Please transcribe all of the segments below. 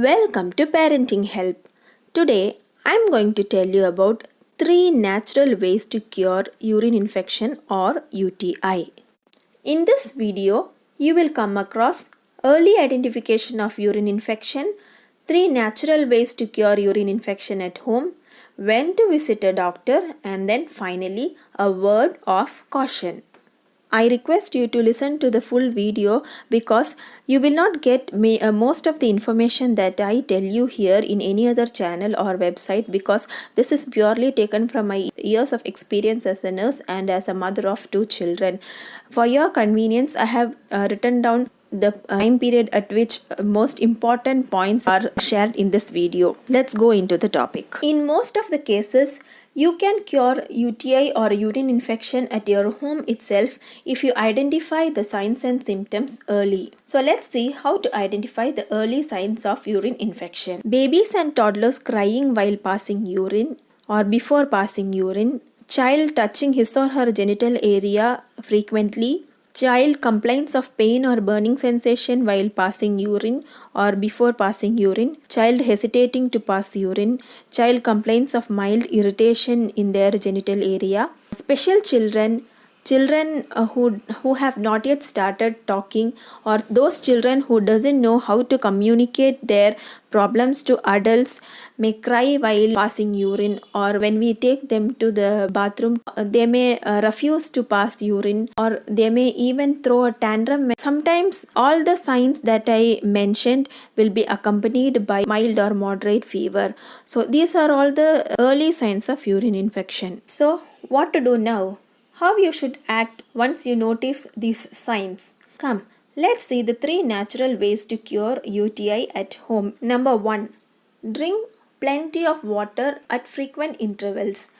Welcome to Parenting Help. Today I'm going to tell you about 3 natural ways to cure urine infection or UTI. In this video, you will come across early identification of urine infection, 3 natural ways to cure urine infection at home, when to visit a doctor, and then finally a word of caution. I request you to listen to the full video because you will not get most of the information that I tell you here in any other channel or website, because this is purely taken from my years of experience as a nurse and as a mother of 2 children. For your convenience, I have written down the time period at which most important points are shared in this video. Let's go into the topic. In most of the cases, you can cure UTI or urine infection at your home itself if you identify the signs and symptoms early. So let's see how to identify the early signs of urine infection. Babies and toddlers crying while passing urine or before passing urine, child touching his or her genital area frequently, child complains of pain or burning sensation while passing urine or before passing urine, child hesitating to pass urine, child complains of mild irritation in their genital area, special children who have not yet started talking, or those children who doesn't know how to communicate their problems to adults may cry while passing urine, or when we take them to the bathroom they may refuse to pass urine, or they may even throw a tantrum. Sometimes all the signs that I mentioned will be accompanied by mild or moderate fever. So these are all the early signs of urine infection. So what to do now? How you should act once you notice these signs? Come, let's see the 3 natural ways to cure UTI at home. Number 1. Drink plenty of water at frequent intervals.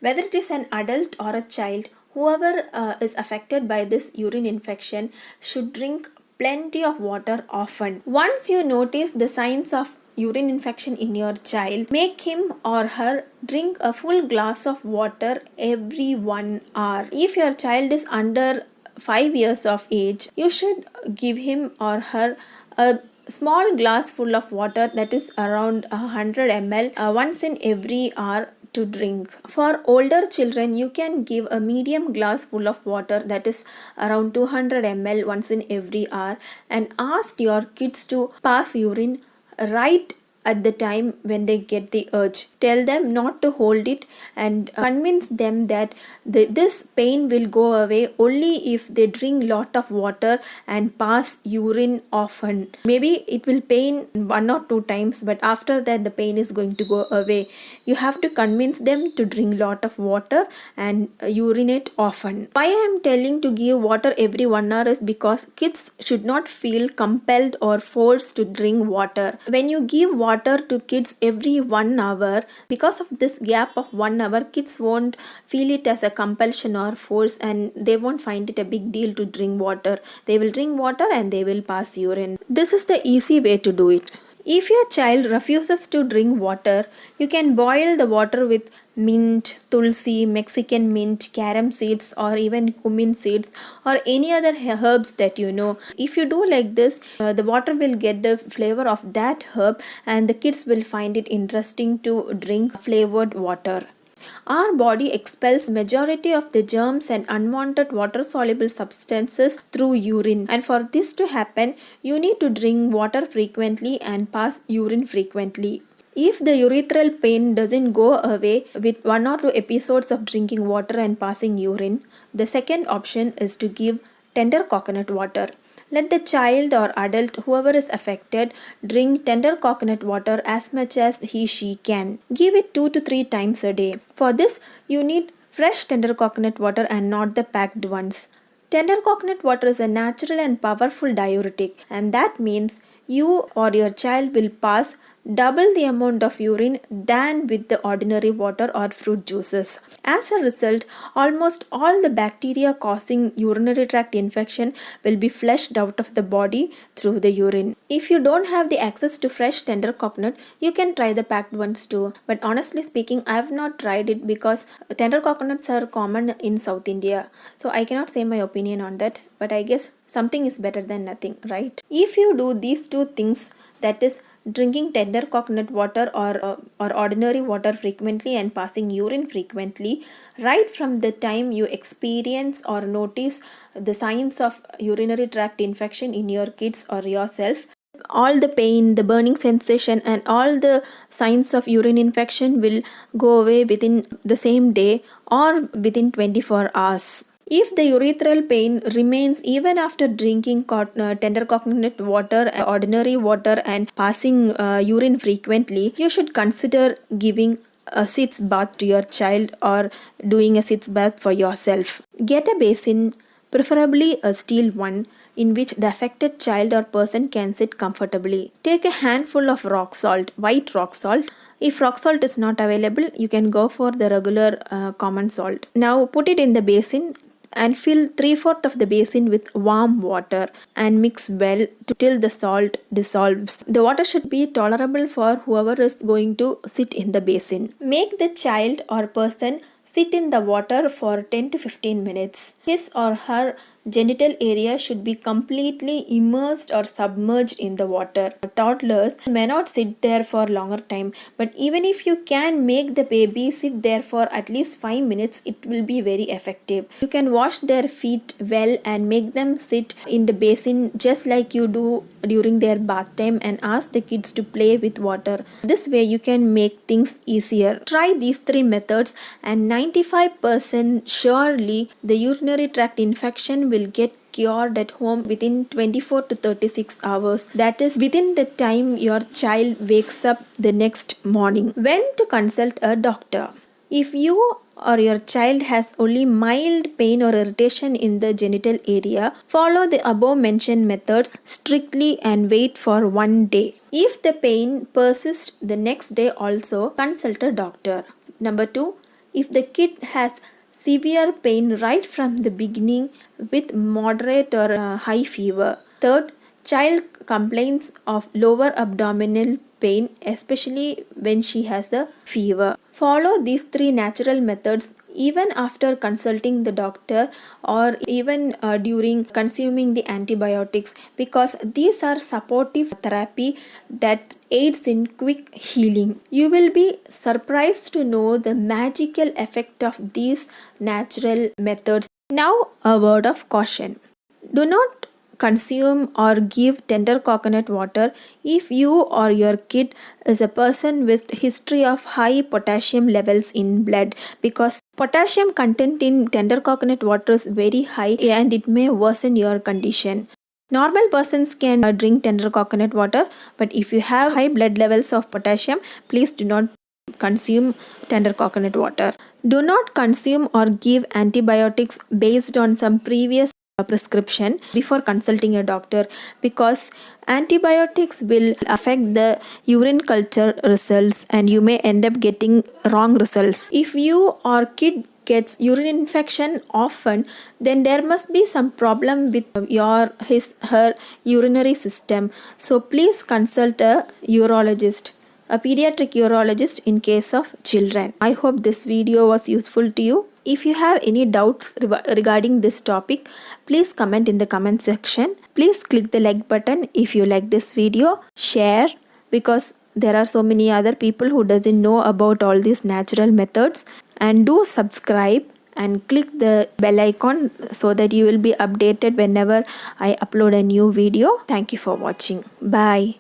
Whether it is an adult or a child, whoever is affected by this urine infection should drink plenty of water often. Once you notice the signs of urine infection in your child, make him or her drink a full glass of water every 1 hour. If your child is under 5 years of age, you should give him or her a small glass full of water, that is around 100 ml, once in every hour to drink. For older children, you can give a medium glass full of water, that is around 200 ml, once in every hour, and ask your kids to pass urine right at the time when they get the urge. Tell them not to hold it and convince them that this pain will go away only if they drink lot of water and pass urine often. Maybe it will pain 1 or 2 times, but after that the pain is going to go away. You have to convince them to drink lot of water and urinate often. Why I am telling to give water every 1 hour is because kids should not feel compelled or forced to drink water. When you give water to kids every 1 hour, because of this gap of 1 hour, kids won't feel it as a compulsion or force, and they won't find it a big deal to drink water. They will drink water and they will pass urine. This is the easy way to do it. If your child refuses to drink water, you can boil the water with mint, tulsi, Mexican mint, carom seeds, or even cumin seeds, or any other herbs that you know. If you do like this, the water will get the flavor of that herb, and the kids will find it interesting to drink flavored water. Our body expels majority of the germs and unwanted water soluble substances through urine, and for this to happen you need to drink water frequently and pass urine frequently. If the urethral pain doesn't go away with 1 or 2 episodes of drinking water and passing urine, the second option is to give tender coconut water. Let the child or adult, whoever is affected, drink tender coconut water as much as she can. Give it 2 to 3 times a day. For this, you need fresh tender coconut water and not the packed ones. Tender coconut water is a natural and powerful diuretic, and that means you or your child will pass double the amount of urine than with the ordinary water or fruit juices. As a result, almost all the bacteria causing urinary tract infection will be flushed out of the body through the urine. If you don't have the access to fresh tender coconut, you can try the packed ones too. But honestly speaking, I have not tried it because tender coconuts are common in South India. So I cannot say my opinion on that. But I guess something is better than nothing, right? If you do these 2 things, that is drinking tender coconut water or ordinary water frequently and passing urine frequently right from the time you experience or notice the signs of urinary tract infection in your kids or yourself, all the pain, the burning sensation, and all the signs of urine infection will go away within the same day or within 24 hours. If the urethral pain remains even after drinking tender coconut water, ordinary water, and passing urine frequently, you should consider giving a sitz bath to your child or doing a sitz bath for yourself. Get a basin, preferably a steel one, in which the affected child or person can sit comfortably. Take a handful of rock salt, white rock salt. If rock salt is not available, you can go for the regular common salt. Now put it in the basin and fill 3/4 of the basin with warm water and mix well till the salt dissolves. The water should be tolerable for whoever is going to sit in the basin. Make the child or person sit in the water for 10 to 15 minutes. His or her genital area should be completely immersed or submerged in the water. Toddlers may not sit there for longer time, but even if you can make the baby sit there for at least 5 minutes, it will be very effective. You can wash their feet well and make them sit in the basin just like you do during their bath time and ask the kids to play with water. This way you can make things easier. Try these three methods and 95% surely the urinary tract infection will get cured at home within 24 to 36 hours. That is within the time your child wakes up the next morning. When to consult a doctor? If you or your child has only mild pain or irritation in the genital area, follow the above mentioned methods strictly and wait for 1 day. If the pain persists the next day also, consult a doctor. Number 2, if the kid has severe pain right from the beginning with moderate or high fever. Third, child complains of lower abdominal pain, especially when she has a fever. Follow these three natural methods even after consulting the doctor or even during consuming the antibiotics, because these are supportive therapy that aids in quick healing. You will be surprised to know the magical effect of these natural methods. Now, a word of caution. Do not consume or give tender coconut water if you or your kid is a person with history of high potassium levels in blood, because potassium content in tender coconut water is very high and it may worsen your condition. Normal persons can drink tender coconut water, but if you have high blood levels of potassium, please do not consume tender coconut water. Do not consume or give antibiotics based on some previous prescription before consulting a doctor, because antibiotics will affect the urine culture results and you may end up getting wrong results. If you or kid gets urine infection often, then there must be some problem with her urinary system. So please consult a urologist, a pediatric urologist in case of children. I hope this video was useful to you. If you have any doubts regarding this topic, please comment in the comment section. Please click the like button if you like this video. Share, because there are so many other people who doesn't know about all these natural methods. And do subscribe and click the bell icon so that you will be updated whenever I upload a new video. Thank you for watching. Bye.